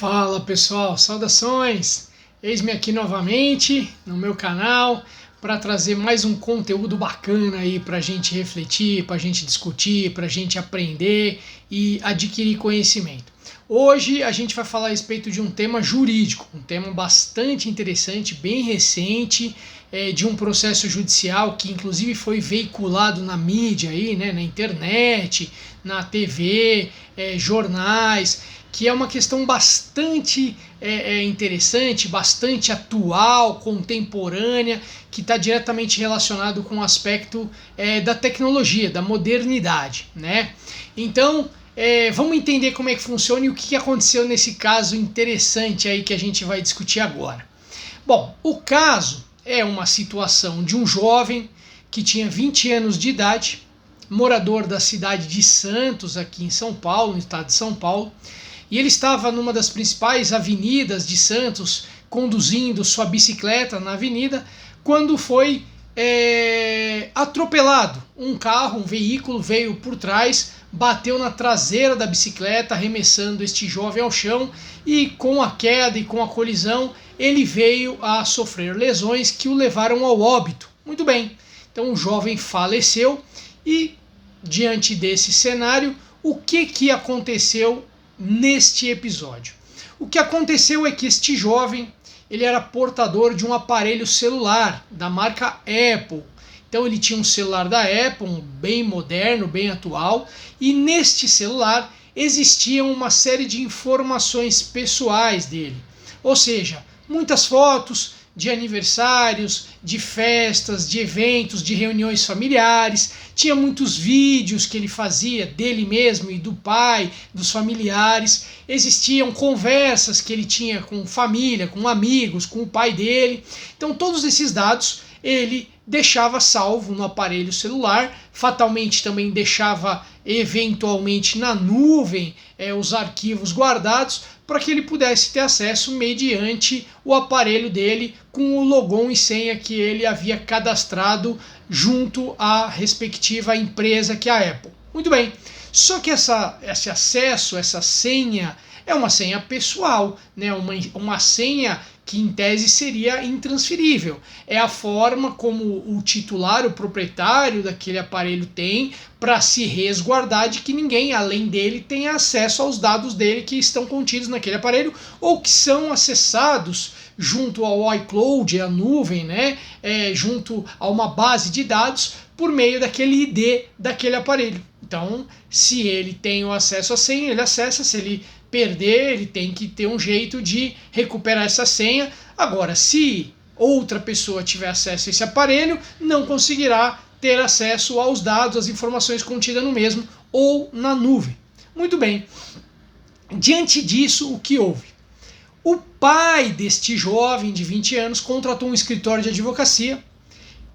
Fala pessoal, saudações! Eis-me aqui novamente no meu canal para trazer mais um conteúdo bacana aí para a gente refletir, para a gente discutir, para a gente aprender e adquirir conhecimento. Hoje a gente vai falar a respeito de um tema jurídico, um tema bastante interessante, bem recente, de um processo judicial que inclusive foi veiculado na mídia aí, né, na internet, na TV, jornais, que é uma questão bastante interessante, bastante atual, contemporânea, que está diretamente relacionado com o aspecto da tecnologia, da modernidade, né? Então, vamos entender como é que funciona e o que aconteceu nesse caso interessante aí que a gente vai discutir agora. Bom, o caso é uma situação de um jovem que tinha 20 anos de idade, morador da cidade de Santos, aqui em São Paulo, no estado de São Paulo, e ele estava numa das principais avenidas de Santos, conduzindo sua bicicleta na avenida, quando foi atropelado. Um carro, um veículo veio por trás, bateu na traseira da bicicleta, arremessando este jovem ao chão, e com a queda e com a colisão, ele veio a sofrer lesões que o levaram ao óbito. Muito bem, então o jovem faleceu e, diante desse cenário, o que aconteceu neste episódio? O que aconteceu é que este jovem, ele era portador de um aparelho celular da marca Apple. Então ele tinha um celular da Apple, bem moderno, bem atual, e neste celular existiam uma série de informações pessoais dele. Ou seja, muitas fotos de aniversários, de festas, de eventos, de reuniões familiares, tinha muitos vídeos que ele fazia dele mesmo e do pai, dos familiares, existiam conversas que ele tinha com família, com amigos, com o pai dele. Então todos esses dados ele deixava salvo no aparelho celular, fatalmente também deixava eventualmente na nuvem os arquivos guardados, para que ele pudesse ter acesso mediante o aparelho dele com o logon e senha que ele havia cadastrado junto à respectiva empresa que é a Apple. Muito bem, só que esse acesso, essa senha, é uma senha pessoal, né? uma senha que em tese seria intransferível. É a forma como o titular, o proprietário daquele aparelho tem para se resguardar de que ninguém além dele tenha acesso aos dados dele que estão contidos naquele aparelho ou que são acessados junto ao iCloud, a nuvem, né? Junto a uma base de dados por meio daquele ID daquele aparelho. Então, se ele tem o acesso à senha, ele acessa. Se ele perder, ele tem que ter um jeito de recuperar essa senha. Agora, se outra pessoa tiver acesso a esse aparelho, não conseguirá ter acesso aos dados, às informações contidas no mesmo ou na nuvem. Muito bem. Diante disso, o que houve? O pai deste jovem de 20 anos contratou um escritório de advocacia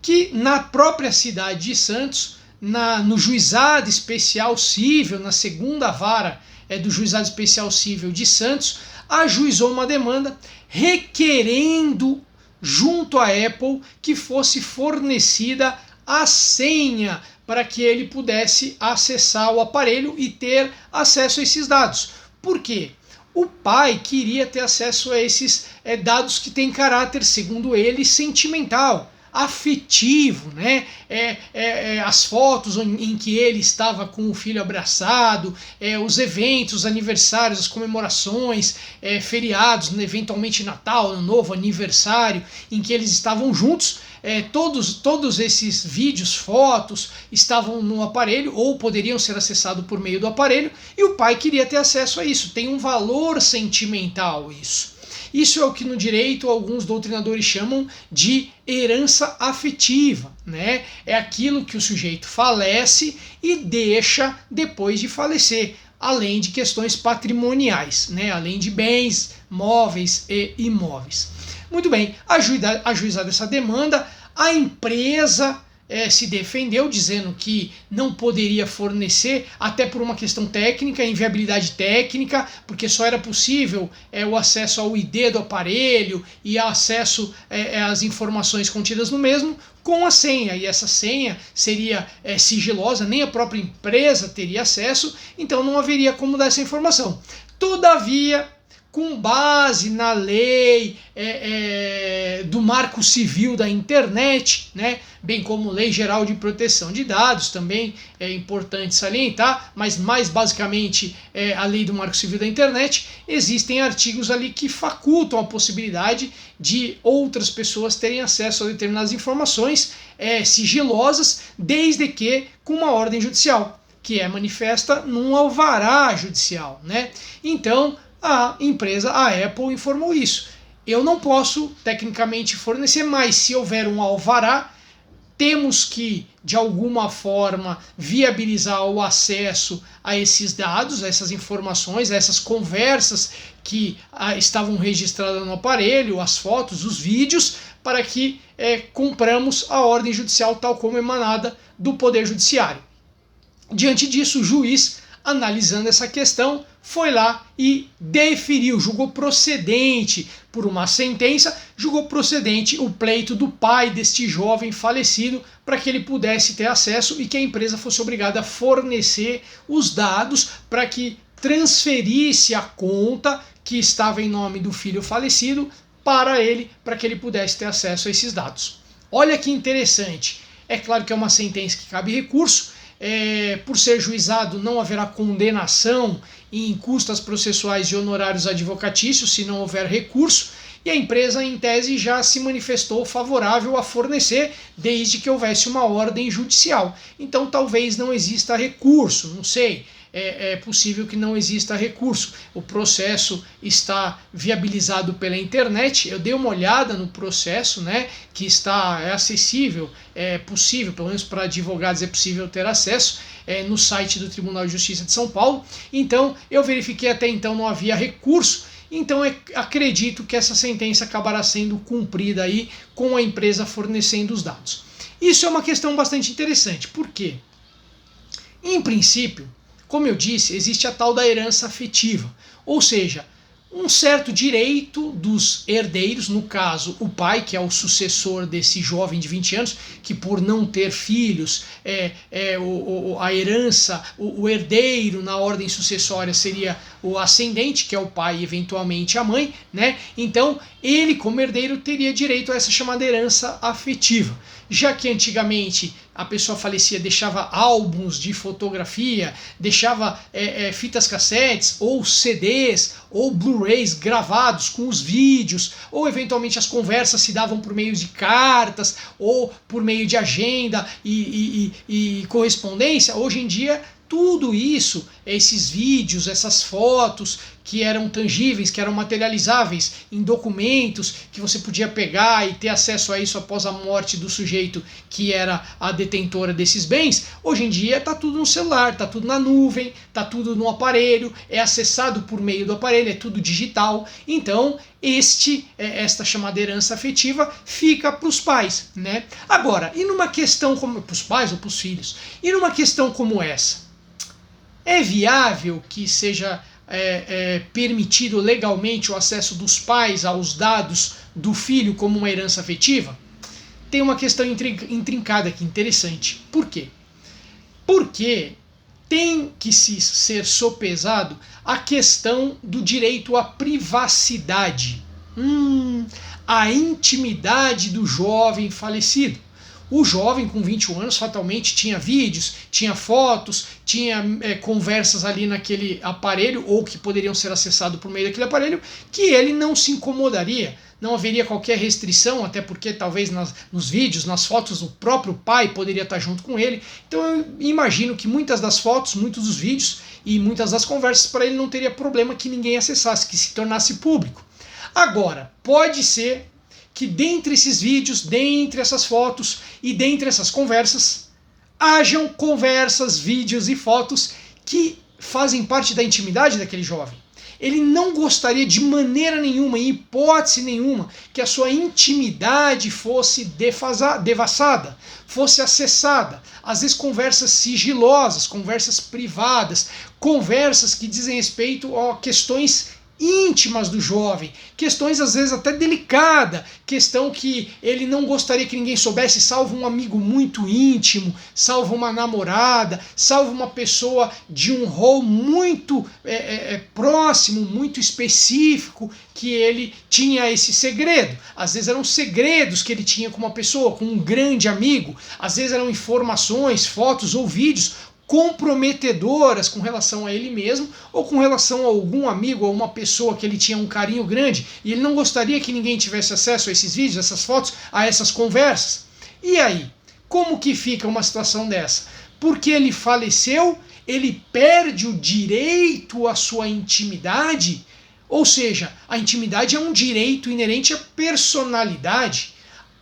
que na própria cidade de Santos, no juizado especial cível, na segunda vara do Juizado Especial Cível de Santos, ajuizou uma demanda requerendo junto à Apple que fosse fornecida a senha para que ele pudesse acessar o aparelho e ter acesso a esses dados. Por quê? O pai queria ter acesso a esses dados que têm caráter, segundo ele, sentimental, afetivo, né? As fotos em que ele estava com o filho abraçado, os eventos, os aniversários, as comemorações, feriados, eventualmente Natal, Ano Novo, aniversário, em que eles estavam juntos. Todos esses vídeos, fotos estavam no aparelho ou poderiam ser acessados por meio do aparelho, e o pai queria ter acesso a isso. Tem um valor sentimental isso. Isso é o que no direito alguns doutrinadores chamam de herança afetiva, né? É aquilo que o sujeito falece e deixa depois de falecer, além de questões patrimoniais, né? Além de bens móveis e imóveis. Muito bem, ajuizada essa demanda, a empresa se defendeu dizendo que não poderia fornecer, até por uma questão técnica, inviabilidade técnica, porque só era possível o acesso ao ID do aparelho e acesso às informações contidas no mesmo com a senha, e essa senha seria sigilosa, nem a própria empresa teria acesso, então não haveria como dar essa informação. Todavia, com base na lei do Marco Civil da Internet, né, bem como Lei Geral de Proteção de Dados, também é importante salientar, mas mais basicamente a Lei do Marco Civil da Internet, existem artigos ali que facultam a possibilidade de outras pessoas terem acesso a determinadas informações sigilosas, desde que com uma ordem judicial, que é manifesta num alvará judicial, né? Então, a empresa, a Apple, informou isso. Eu não posso, tecnicamente, fornecer, mas se houver um alvará, temos que, de alguma forma, viabilizar o acesso a esses dados, a essas informações, a essas conversas que estavam registradas no aparelho, as fotos, os vídeos, para que cumpramos a ordem judicial tal como emanada do Poder Judiciário. Diante disso, o juiz, analisando essa questão, foi lá e deferiu, julgou procedente, por uma sentença, julgou procedente o pleito do pai deste jovem falecido para que ele pudesse ter acesso e que a empresa fosse obrigada a fornecer os dados para que transferisse a conta que estava em nome do filho falecido para ele, para que ele pudesse ter acesso a esses dados. Olha que interessante. É claro que é uma sentença que cabe recurso. Por ser juizado, não haverá condenação em custas processuais e honorários advocatícios se não houver recurso, e a empresa, em tese, já se manifestou favorável a fornecer desde que houvesse uma ordem judicial. Então talvez não exista recurso, não sei. É possível que não exista recurso. O processo está viabilizado pela internet. Eu dei uma olhada no processo, né, que é acessível, é possível, pelo menos para advogados é possível ter acesso no site do Tribunal de Justiça de São Paulo. Então eu verifiquei, até então não havia recurso. Então acredito que essa sentença acabará sendo cumprida aí com a empresa fornecendo os dados. Isso é uma questão bastante interessante. Por quê? Em princípio, como eu disse, existe a tal da herança afetiva, ou seja, um certo direito dos herdeiros, no caso o pai, que é o sucessor desse jovem de 20 anos, que por não ter filhos, a herança, o herdeiro na ordem sucessória seria o ascendente, que é o pai e eventualmente a mãe, né? Então ele, como herdeiro, teria direito a essa chamada herança afetiva. Já que antigamente a pessoa falecia, deixava álbuns de fotografia, deixava fitas cassetes, ou CDs, ou Blu-rays gravados com os vídeos, ou eventualmente as conversas se davam por meio de cartas, ou por meio de agenda e correspondência. Hoje em dia, tudo isso, esses vídeos, essas fotos que eram tangíveis, que eram materializáveis em documentos, que você podia pegar e ter acesso a isso após a morte do sujeito que era a detentora desses bens, hoje em dia está tudo no celular, está tudo na nuvem, está tudo no aparelho, é acessado por meio do aparelho, é tudo digital. Então esta chamada herança afetiva fica para os pais, né? Agora, e numa questão como para os pais ou para os filhos, e numa questão como essa, é viável que seja permitido legalmente o acesso dos pais aos dados do filho como uma herança afetiva? Tem uma questão intrincada aqui, interessante. Por quê? Porque tem que ser sopesado a questão do direito à privacidade, a intimidade do jovem falecido. O jovem com 21 anos fatalmente tinha vídeos, tinha fotos, tinha conversas ali naquele aparelho, ou que poderiam ser acessadas por meio daquele aparelho, que ele não se incomodaria. Não haveria qualquer restrição, até porque talvez nos vídeos, nas fotos, o próprio pai poderia estar junto com ele. Então eu imagino que muitas das fotos, muitos dos vídeos e muitas das conversas para ele não teria problema que ninguém acessasse, que se tornasse público. Agora, pode ser que dentre esses vídeos, dentre essas fotos e dentre essas conversas, hajam conversas, vídeos e fotos que fazem parte da intimidade daquele jovem. Ele não gostaria de maneira nenhuma, em hipótese nenhuma, que a sua intimidade fosse devassada, fosse acessada. Às vezes conversas sigilosas, conversas privadas, conversas que dizem respeito a questões íntimas do jovem, questões às vezes até delicadas, questão que ele não gostaria que ninguém soubesse, salvo um amigo muito íntimo, salvo uma namorada, salvo uma pessoa de um rol muito próximo, muito específico, que ele tinha esse segredo. Às vezes eram segredos que ele tinha com uma pessoa, com um grande amigo, às vezes eram informações, fotos ou vídeos comprometedoras com relação a ele mesmo ou com relação a algum amigo ou uma pessoa que ele tinha um carinho grande e ele não gostaria que ninguém tivesse acesso a esses vídeos, a essas fotos, a essas conversas. E aí, como que fica uma situação dessa? Porque ele faleceu, ele perde o direito à sua intimidade? Ou seja, a intimidade é um direito inerente à personalidade.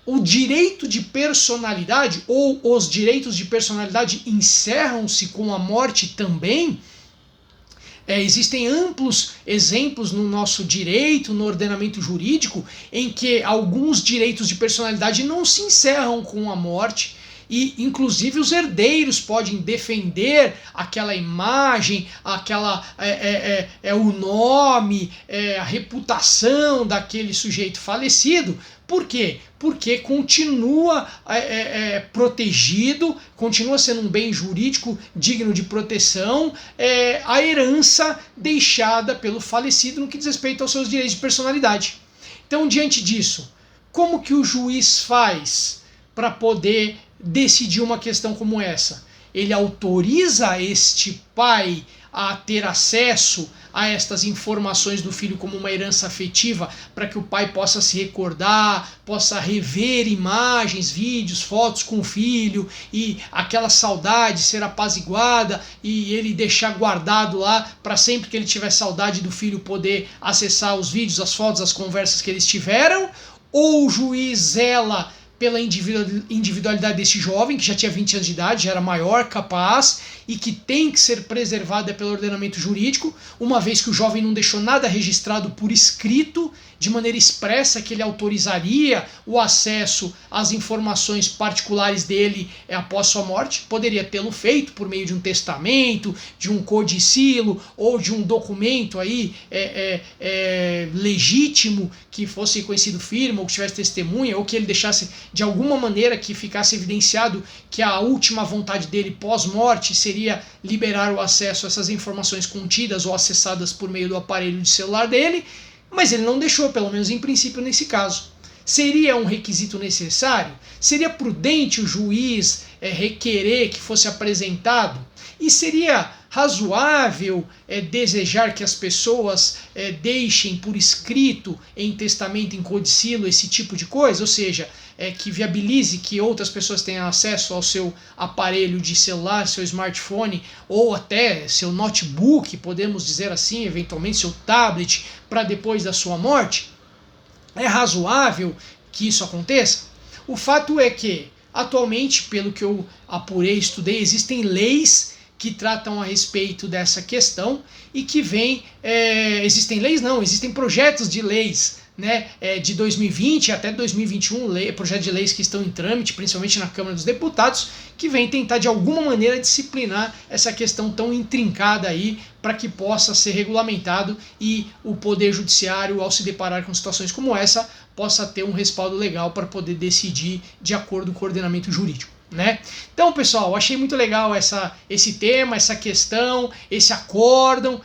O direito de personalidade ou os direitos de personalidade encerram-se com a morte também? Existem amplos exemplos no nosso direito, no ordenamento jurídico, em que alguns direitos de personalidade não se encerram com a morte, e inclusive os herdeiros podem defender aquela imagem, o nome, a reputação daquele sujeito falecido. Por quê? Porque continua protegido, continua sendo um bem jurídico digno de proteção, a herança deixada pelo falecido no que diz respeito aos seus direitos de personalidade. Então, diante disso, como que o juiz faz para poder decidir uma questão como essa? Ele autoriza este pai a ter acesso a estas informações do filho como uma herança afetiva, para que o pai possa se recordar, possa rever imagens, vídeos, fotos com o filho, e aquela saudade ser apaziguada, e ele deixar guardado lá para sempre que ele tiver saudade do filho poder acessar os vídeos, as fotos, as conversas que eles tiveram? Ou o juiz zela pela individualidade desse jovem, que já tinha 20 anos de idade, já era maior, capaz, e que tem que ser preservada pelo ordenamento jurídico, uma vez que o jovem não deixou nada registrado por escrito, de maneira expressa, que ele autorizaria o acesso às informações particulares dele após sua morte. Poderia tê-lo feito por meio de um testamento, de um codicilo, ou de um documento aí legítimo, que fosse reconhecido firme, ou que tivesse testemunha, ou que ele deixasse de alguma maneira que ficasse evidenciado que a última vontade dele pós-morte seria liberar o acesso a essas informações contidas ou acessadas por meio do aparelho de celular dele, mas ele não deixou, pelo menos em princípio nesse caso. Seria um requisito necessário? Seria prudente o juiz requerer que fosse apresentado? E seria razoável desejar que as pessoas deixem por escrito, em testamento, em codicilo, esse tipo de coisa? Ou seja, que viabilize que outras pessoas tenham acesso ao seu aparelho de celular, seu smartphone, ou até seu notebook, podemos dizer assim, eventualmente seu tablet, para depois da sua morte? É razoável que isso aconteça? O fato é que, atualmente, pelo que eu apurei, estudei, existem leis que tratam a respeito dessa questão e que existem leis não, existem projetos de leis, né, de 2020 até 2021, projetos de leis que estão em trâmite, principalmente na Câmara dos Deputados, que vem tentar de alguma maneira disciplinar essa questão tão intrincada aí, para que possa ser regulamentado e o Poder Judiciário, ao se deparar com situações como essa, possa ter um respaldo legal para poder decidir de acordo com o ordenamento jurídico, né? Então, pessoal, achei muito legal esse tema, essa questão, esse acórdão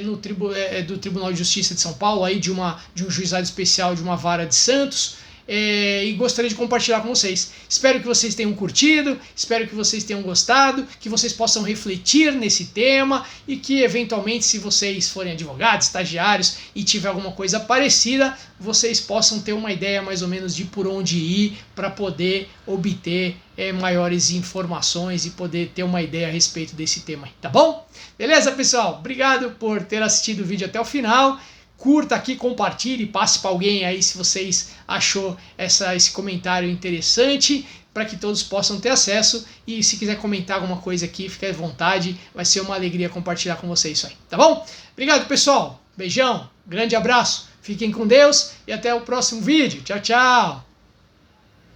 do Tribunal de Justiça de São Paulo, aí de um juizado especial de uma vara de Santos, e gostaria de compartilhar com vocês. Espero que vocês tenham curtido, espero que vocês tenham gostado, que vocês possam refletir nesse tema e que, eventualmente, se vocês forem advogados, estagiários e tiver alguma coisa parecida, vocês possam ter uma ideia mais ou menos de por onde ir para poder obter maiores informações e poder ter uma ideia a respeito desse tema, tá bom? Beleza, pessoal? Obrigado por ter assistido o vídeo até o final. Curta aqui, compartilhe, passe para alguém aí se vocês achou esse comentário interessante, para que todos possam ter acesso. E se quiser comentar alguma coisa aqui, fique à vontade, vai ser uma alegria compartilhar com vocês isso aí, tá bom? Obrigado, pessoal, beijão, grande abraço, fiquem com Deus e até o próximo vídeo. Tchau, tchau!